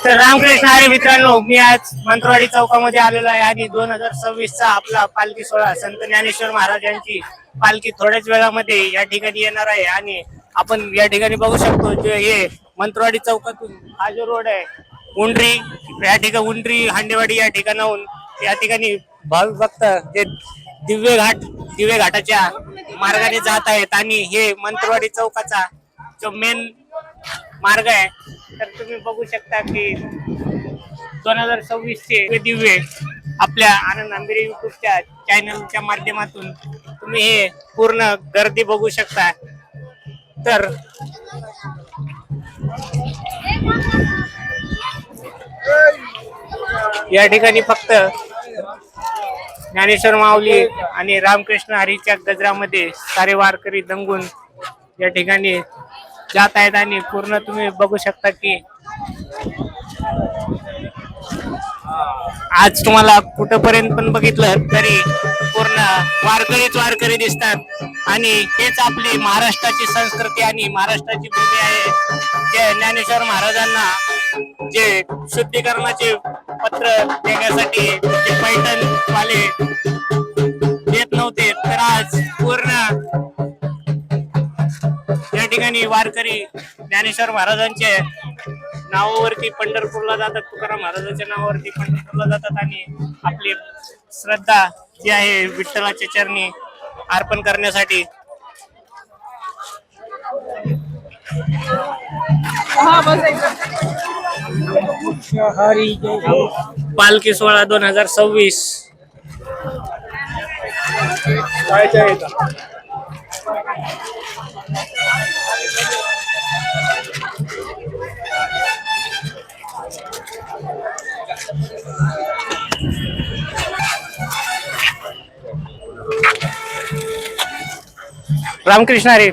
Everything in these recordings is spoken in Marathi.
तर रामकृष्ण हरी मित्रांनो, मी आज मंत्रवाडी चौकामध्ये आलेलो आहे आणि 2026 चा आपला पालखी सोहळा संत ज्ञानेश्वर महाराज यांची पालखी थोड्याच वेळामध्ये या ठिकाणी येणार आहे आणि आपण या ठिकाणी बघू शकतो जे हे मंत्रवाडी चौकातून हा जो रोड आहे उंडरी या ठिकाणी उंडरी हांडेवाडी या ठिकाणाहून या ठिकाणी भाविक भक्त जे दिव्य घाटाच्या मार्गाने जात आहेत आणि हे मंत्रवाडी चौकाचा जो मेन मार्ग आहे तर तुम्ही बघू शकता की 2026 चे दिव्य आपल्या आनंद आंबेरे युट्यूबच्या चॅनलच्या माध्यमातून तुम्ही हे पूर्ण गर्दी बघू शकता। तर या ठिकाणी फक्त ज्ञानेश्वर माऊली आणि रामकृष्ण हरीच्या गजरामध्ये सारे वारकरी दंगून या ठिकाणी जात आहेत आणि पूर्ण तुम्ही बघू शकता की आज तुम्हाला कुठपर्यंत पण बघितलं तरी पूर्ण वारकरी दिसतात आणि हेच आपली महाराष्ट्राची संस्कृती आणि महाराष्ट्राची भूमी आहे। जे ज्ञानेश्वर महाराजांना जे शुद्धीकरणाचे पत्र देण्यासाठी जे पैठण वाले देत नव्हते तर आज पूर्ण या ठिकाणी वारकरी ज्ञानेश्वर महाराजांच्या नावावरती पंढरपूरला जातात, तुकाराम महाराजांच्या नावावरती पंढरपूरला जातात आणि आपली श्रद्धा जी आहे विठ्ठलाच्या चरणी अर्पण करण्यासाठी। पालखी सोहळा 2026 रामकृष्ण हरी।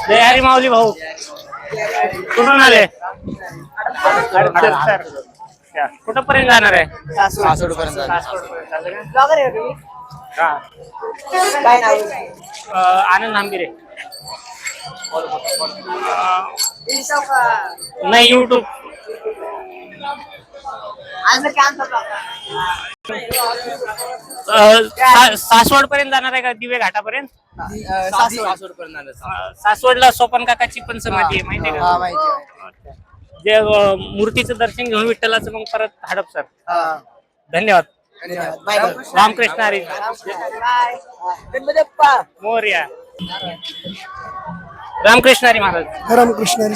जय हरी माऊली भाऊ, कुठून आले? कुठपर्यंत जाणार आहे? सासवड पर्यंत आनंद आंबेरे नाही युट्यूब सासवड पर्यंत जाणार आहे का दिवे घाटापर्यंत? सासवडला सोपन काकाची पण समाधी आहे माहिती आहे का? जे मूर्तीचं दर्शन घेऊन विठ्ठलाचं मग परत हडप सर। धन्यवाद। रामकृष्ण हरी मोरया। रामकृष्ण हरी महाराज। रामकृष्ण हरी।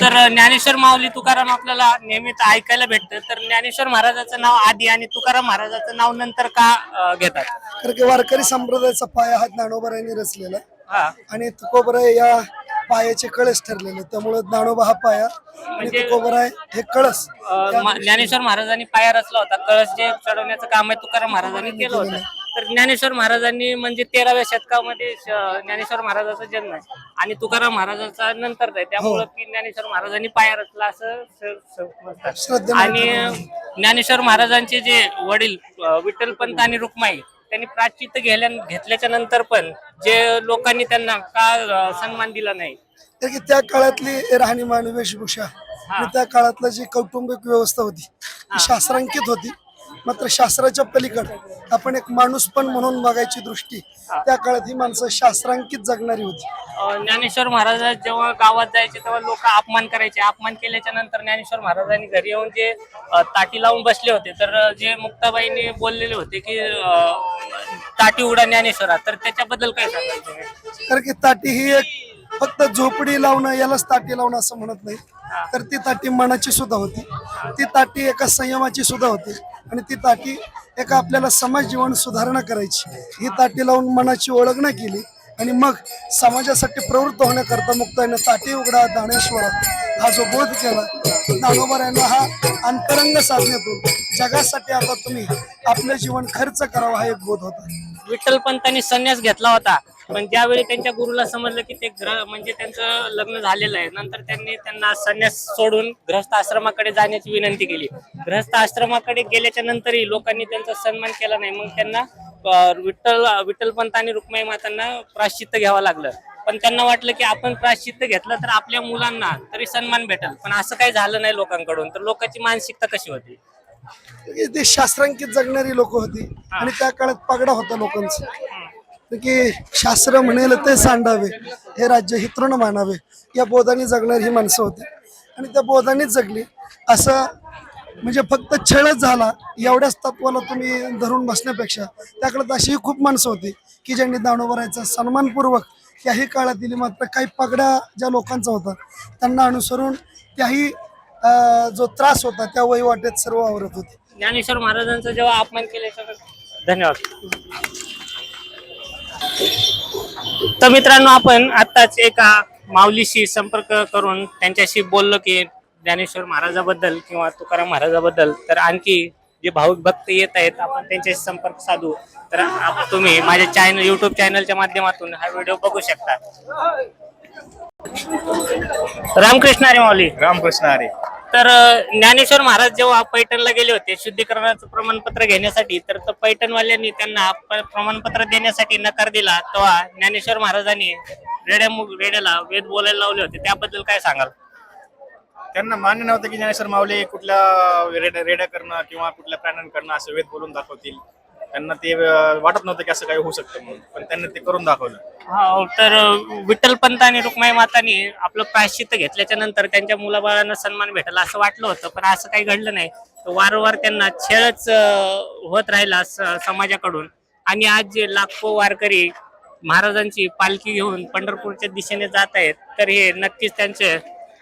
तर ज्ञानेश्वर माऊली तुकाराम आपल्याला नेहमीच ऐकायला भेटतं, तर ज्ञानेश्वर महाराजाचं नाव आधी आणि तुकाराम महाराजाचं नाव नंतर का घेतात? कारण की वारकरी संप्रदायाचा पाया हा ज्ञानोबा यांनी रचलेला आणि तुकोबरा या पायाचे कळस ठरलेले, त्यामुळे ज्ञानोबा हा पाया आणि तुकोबरा हे कळस। ज्ञानेश्वर महाराजांनी पाया रचला होता, कळस जे चढवण्याचं काम आहे तुकाराम महाराजांनी केलं होतं। तर ज्ञानेश्वर महाराजांनी म्हणजे 13व्या शतकामध्ये ज्ञानेश्वर महाराजाचा जन्म आहे आणि तुकाराम महाराजांचा नंतरचा आहे, त्यामुळे की ज्ञानेश्वर महाराजांनी पाया रचला असं समजतात। आणि ज्ञानेश्वर महाराजांचे जे वडील विठ्ठलपंत आणि रुक्माई त्यांनी प्रायश्चित्त घेतल्याच्या नंतर पण जे लोकांनी त्यांना का सन्मान दिला नाही? तर की त्या काळातली राहणीमान वेशभूषा आणि त्या काळातला जी कौटुंबिक व्यवस्था होती ती शास्त्रांकित होती, मात्र शास्त्राच्या पलीकडे आपण एक माणूस पण म्हणून बघायची दृष्टी त्या काळात ही माणसं शास्त्रांकित जगणारी होती। ज्ञानेश्वर महाराज जेव्हा गावात जायचे तेव्हा लोक अपमान करायचे, अपमान केल्याच्या नंतर ज्ञानेश्वर महाराजांनी घरी येऊन जे ताटी लावून बसले होते तर जे मुक्ताबाईंनी बोललेले होते की ताटी उघडा ज्ञानेश्वरा, तर त्याच्याबद्दल काय सांगाल तुम्ही? कारण की ताटी ही एक फक्त झोपडी लावणं यालाच ताटी लावणं असं म्हणत नाही, तर ती ताटी मनाची सुद्धा होती, ती ताटी एका संयमाची सुद्धा होती आणि ती ताटी एका आपल्याला समाज जीवन सुधारणा करायची, ही ताटी लावून मनाची ओळख न केली आणि मग समाजासाठी प्रवृत्त होण्याकरता मुक्ताईनं ताटी उघडा ज्ञानेश्वरा हा जो बोध केला, ज्ञानोबा यांना हा अंतरंग साधण्यातून जगासाठी आता तुम्ही आपलं जीवन खर्च करावा हा एक बोध होता। विठ्ठलपंतांनी संन्यास घेतला होता पण ज्यावेळी त्यांच्या गुरुला समजलं की ते म्हणजे त्यांचं लग्न झालेलं आहे, नंतर त्यांनी त्यांना संन्यास सोडून गृहस्थ आश्रमाकडे जाण्याची विनंती केली. गृहस्थ आश्रमाकडे गेल्याच्या नंतरही लोकांनी त्यांचा सन्मान केला नाही. मग त्यांना विठ्ठलपंत आणि रुक्माई मातांना प्रायश्चित्त घ्यावं लागलं. पण त्यांना वाटलं की आपण प्रायश्चित्त घेतलं तर आपल्या मुलांना तरी सन्मान भेटेल, पण असं काही झालं नाही लोकांकडून. तर लोकांची मानसिकता कशी होती? ते शास्त्रांकित जगणारी लोक होती आणि त्या काळात पगडा होता लोकांचा की शास्त्र म्हणेल ते सांडावे, हे राज्य ही तृण मानावे, या बोधाने जगणारी ही माणसं होती आणि त्या बोधानेच जगली. असं म्हणजे फक्त छळच झाला एवढ्याच तत्वाला तुम्ही धरून बसण्यापेक्षा त्या काळात अशीही खूप माणसं होती की ज्यांनी दानोबरायचा सन्मानपूर्वक त्याही काळात दिली. मात्र काही पगडा ज्या लोकांचा होता त्यांना अनुसरून त्याही जो त्रास होता त्या वहिवाटेत सर्व आवरत होते. ज्ञानेश्वर महाराजांचा जेव्हा अपमान केल्याच्या धन्यवाद. तर मित्रांनो, आपण आताच एका माऊलीशी संपर्क करून त्यांच्याशी बोललो की ज्ञानेश्वर महाराजाबद्दल किंवा तुकाराम महाराजाबद्दल. तर आणखी जे भाविक भक्त येत आहेत आपण त्यांच्याशी संपर्क साधू. तर तुम्ही माझ्या युट्यूब चॅनलच्या माध्यमातून हा व्हिडिओ बघू शकता. रामकृष्ण हरी माऊली. रामकृष्ण हरी. तर ज्ञानेश्वर महाराज जेव्हा पैठणला गेले होते शुद्धीकरणाचं प्रमाणपत्र घेण्यासाठी, तर पैठणवाल्यांनी त्यांना प्रमाणपत्र देण्यासाठी नकार दिला. तेव्हा ज्ञानेश्वर महाराजांनी रेड्याला वेद बोलायला लावले होते, त्याबद्दल काय सांगाल? त्यांना मान्य नव्हतं की ज्ञानेश्वर माऊली कुठल्या रेड्या करणं किंवा कुठल्या प्राण्यांकडनं असं वेद बोलून दाखवतील. त्यांना ते वाटत नव्हतं की असं काही होऊ शकतं म्हणून, पण त्यांनी ते करून दाखवलं. हो, तर विठ्ठलपंत आणि रुक्माई मातांनी आपलं प्रायश्चित्त घेतल्याच्या नंतर त्यांच्या मुलाबाळांना सन्मान भेटला असं वाटलं होतं, पण असं काही घडलं नाही. वारंवार त्यांना छळच होत राहिला समाजाकडून. आणि आज जे लाखो वारकरी महाराजांची पालखी घेऊन पंढरपूरच्या दिशेने जात आहेत, तर हे नक्कीच त्यांचे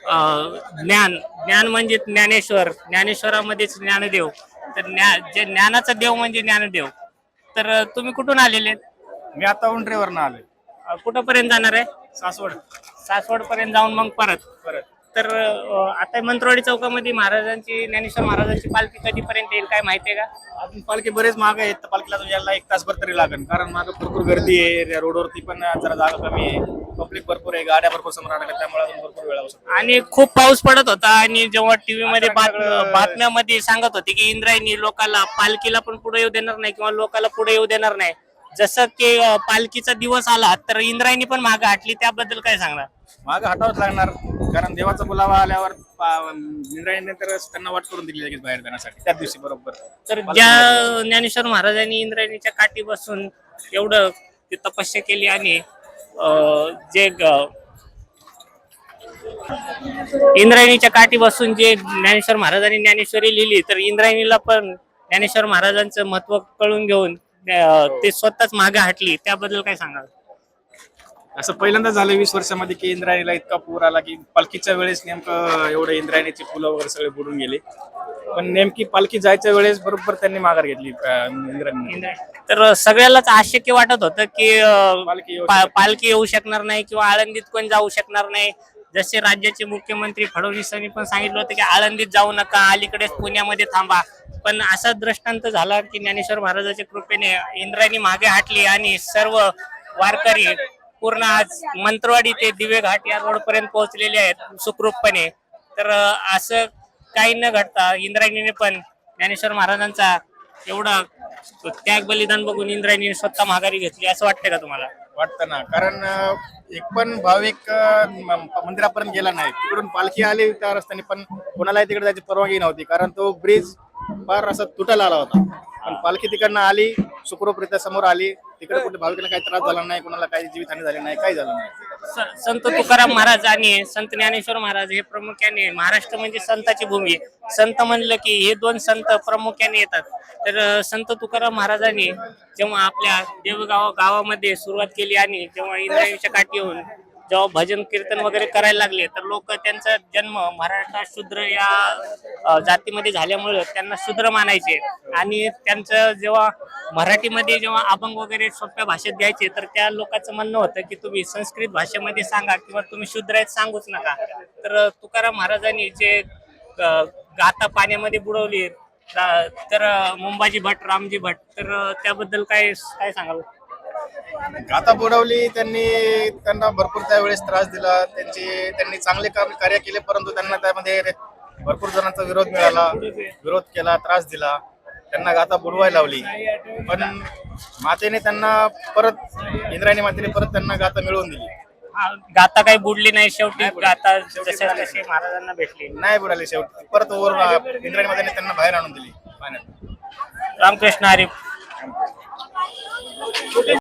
ज्ञान म्हणजे ज्ञानेश्वर, ज्ञानेश्वरामध्येच ज्ञानदेव. तर जे ज्ञानाचा देव म्हणजे ज्ञानदेव. तर तुम्ही कुठून आलेले? मी आता उंटरीवरनं आलोय. कुठंपर्यंत जाणार आहे? सासवड पर्यंत जाऊन मग परत. तर आता मंत्रवाडी चौकामध्ये ज्ञानेश्वर महाराजांची पालखी कधीपर्यंत येईल काय माहितीये का? अजून पालखी बरेच महाग आहेत, तर पालखीला अजून यायला 1 तासभर तरी लागेल, कारण मागं भरपूर गर्दी आहे. रोडवरती पण जरा जागा कमी आहे, पब्लिक भरपूर आहे, गाड्या भरपूर समोर आल्या, त्यामुळे अजून भरपूर वेळ लागू शकतो. आणि खूप पाऊस पडत होता आणि जेव्हा टीव्ही मध्ये बातम्यामध्ये सांगत होते की इंद्रायणी लोकांना पालखीला पण पुढे येऊ देणार नाही किंवा लोकांना पुढे येऊ देणार नाही, जसं की पालखीचा दिवस आला तर इंद्रायणी पण मागे हटली, त्याबद्दल काय सांगणार? मागं हटावंच लागणार, कारण देवाचा बोलावा आल्यावर इंद्रायणीने तर त्यांना वाट करून दिली लगेच बाहेर जाण्यासाठी त्या दिवशी बरोबर. तर ज्या ज्ञानेश्वर महाराजांनी इंद्रायणीच्या काठी बसून एवढं तपस्या केली आणि इंद्रायणीच्या काठी बसून जे ज्ञानेश्वर महाराजांनी ज्ञानेश्वरी लिहिली, तर इंद्रायणीला पण ज्ञानेश्वर महाराजांचं महत्व कळून घेऊन ते स्वतःच मागे हटली, त्याबद्दल काय सांगाल? असं पहिल्यांदा झालं 20 वर्षामध्ये की इंद्रायणीला इतका पूर आला की पालखीच्या वेळेस नेमकं एवढं इंद्रायणीची फुलं वगैरे सगळे बुडून गेले. पण नेमकी पालखी जायच्या वेळेस बरोबर त्यांनी माघार घेतली इंद्रायणी. तर सगळ्यालाच अशक्य वाटत होतं की पालखी पालखी येऊ शकणार नाही किंवा आळंदीत कोण जाऊ शकणार नाही. जसे राज्याचे मुख्यमंत्री फडणवीसांनी पण सांगितलं होतं की आळंदीत जाऊ नका, अलीकडेच पुण्यामध्ये थांबा. पण असा दृष्टांत झाला की ज्ञानेश्वर महाराजांच्या कृपेने इंद्रायणी मागे हटली आणि सर्व वारकरी पूर्ण आज मंत्रवाडी ते दिवे घाट या रोड पर्यंत पोहोचलेले आहेत सुखरूपपणे. तर असं काही न घडता इंद्रायणीने पण ज्ञानेश्वर महाराजांचा एवढा त्याग बलिदान बघून इंद्रायणीने स्वतः माघारी घेतली, असं वाटतंय का तुम्हाला? वाटतं ना, कारण एक पण भाविक मंदिरापर्यंत गेला नाही. तिकडून पालखी आली त्या रस्त्याने, पण कोणालाही तिकडे जायची परवानगी नव्हती, कारण तो ब्रिज फार असा तुटायला आला होता. पण पालखी तिकडनं आली, सुखरूपरित्या समोर आली. तिकडे कुठे भाविकांना काही त्रास झाला नाही, कोणाला काही जीवितहानी झाली नाही, काही झालं नाही. संत तुकाराम महाराज आणि संत ज्ञानेश्वर महाराज हे प्रामुख्याने, महाराष्ट्र म्हणजे संताची भूमी. संत म्हणलं की हे 2 संत प्रामुख्याने येतात. तर संत तुकाराम महाराजांनी जेव्हा आपल्या गावामध्ये सुरुवात केली आणि जेव्हा इंद्रायणीच्या काठी येऊन जेव्हा भजन कीर्तन वगैरे करायला लागले, तर लोक त्यांचा जन्म महाराष्ट्रात शूद्र या जातीमध्ये झाल्यामुळे त्यांना शूद्र मानायचे. आणि त्यांचं जेव्हा मराठीमध्ये जेव्हा अभंग वगैरे सोप्या भाषेत द्यायचे, तर त्या लोकांचं म्हणणं होतं की तुम्ही संस्कृत भाषेमध्ये सांगा किंवा तुम्ही शूद्र आहेत सांगूच नका. तर तुकाराम महाराजांनी जे गाथा पाण्यामध्ये बुडवली, तर मुंबाजी भट, रामजी भट, तर त्याबद्दल काय सांगाल? गाथा बुडवली त्यांना भरपूर त्यावेळेस त्रास दिला. त्यांनी चांगले कार्य केले, परंतु त्यांना त्यामध्ये भरपूर जणांचा विरोध केला, त्रास दिला, त्यांना गाथा बुडवायला लावली. पण मातेने त्यांना इंद्रायणी मातेने परत त्यांना गाथा मिळवून दिली. गाथा काही बुडली नाही, शेवटी गाथा जसे तसे महाराजांना भेटली. नाही बुडाली, शेवटी परत इंद्रायणी मातेने त्यांना बाहेर आणून दिली पाण्यात. रामकृष्ण हरी.